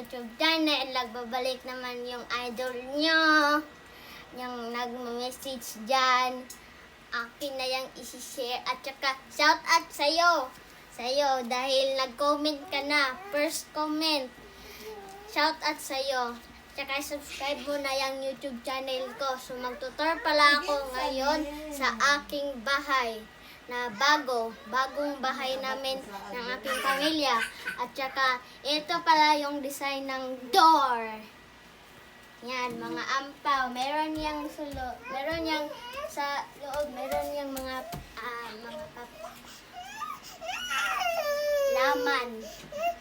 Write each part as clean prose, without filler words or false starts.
YouTube channel. Nagbabalik naman yung idol nyo. Yung nag-message dyan. Akin na yung isi-share. At saka, shout out sa'yo. Sa'yo, dahil nag-comment ka na. First comment. Shout out sa'yo. Tsaka subscribe mo na yung YouTube channel ko. So magtutor pala ako ngayon sa aking bahay na bagong bahay namin ng aking pamilya. At saka ito pala yung design ng door. Yan, mga ampaw. Meron yang sulo. Meron yang sa loob. Meron yang mga laman.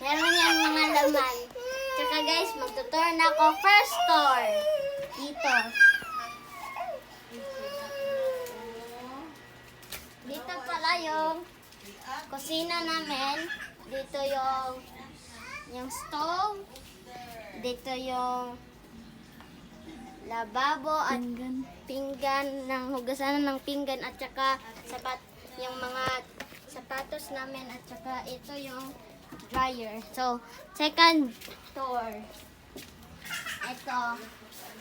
Meron yang mga laman. Tsaka guys, magtutur na ako first tour. Dito. Dito pala yung kusina namin. Dito yung stove. Dito yung lababo at pinggan ng hugasan ng pinggan at saka yung mga sapatos namin at saka ito yung dryer. So, second tour. Ito.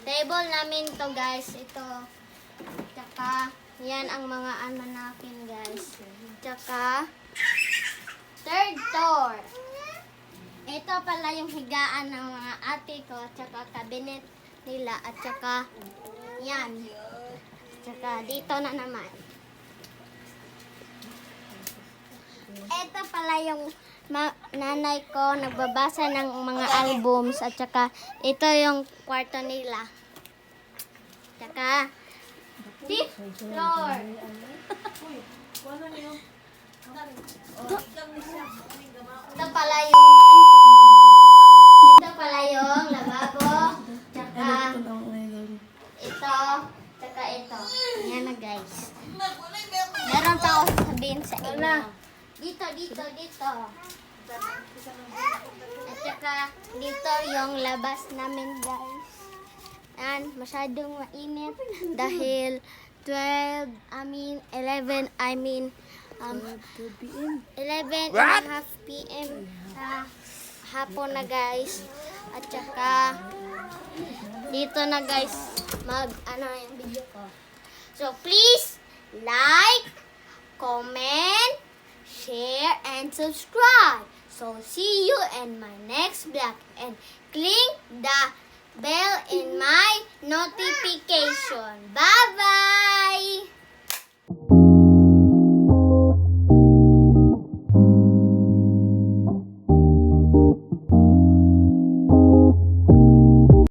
Table namin to guys. Ito. Tsaka, yan ang mga ano natin guys. Tsaka, third tour. Ito pala yung higaan ng mga ate ko. Tsaka, cabinet nila. At tsaka, yan. Tsaka, dito na naman. Ito pala yung nanay ko nagbabasa ng mga albums at saka ito yung kwarto nila. Tsaka fifth floor. Ito pala yung lababo. Tsaka ito. Yan na guys. Meron pa ako sabihin sa inyo. Dito. At saka dito yung labas namin guys. Yan, masyadong mainit dahil 11 and a half p.m. Hapon na guys. At saka dito na guys yung video ko. So please like, comment, share, and subscribe. So, see you in my next vlog. And click the bell in my notification. Bye-bye!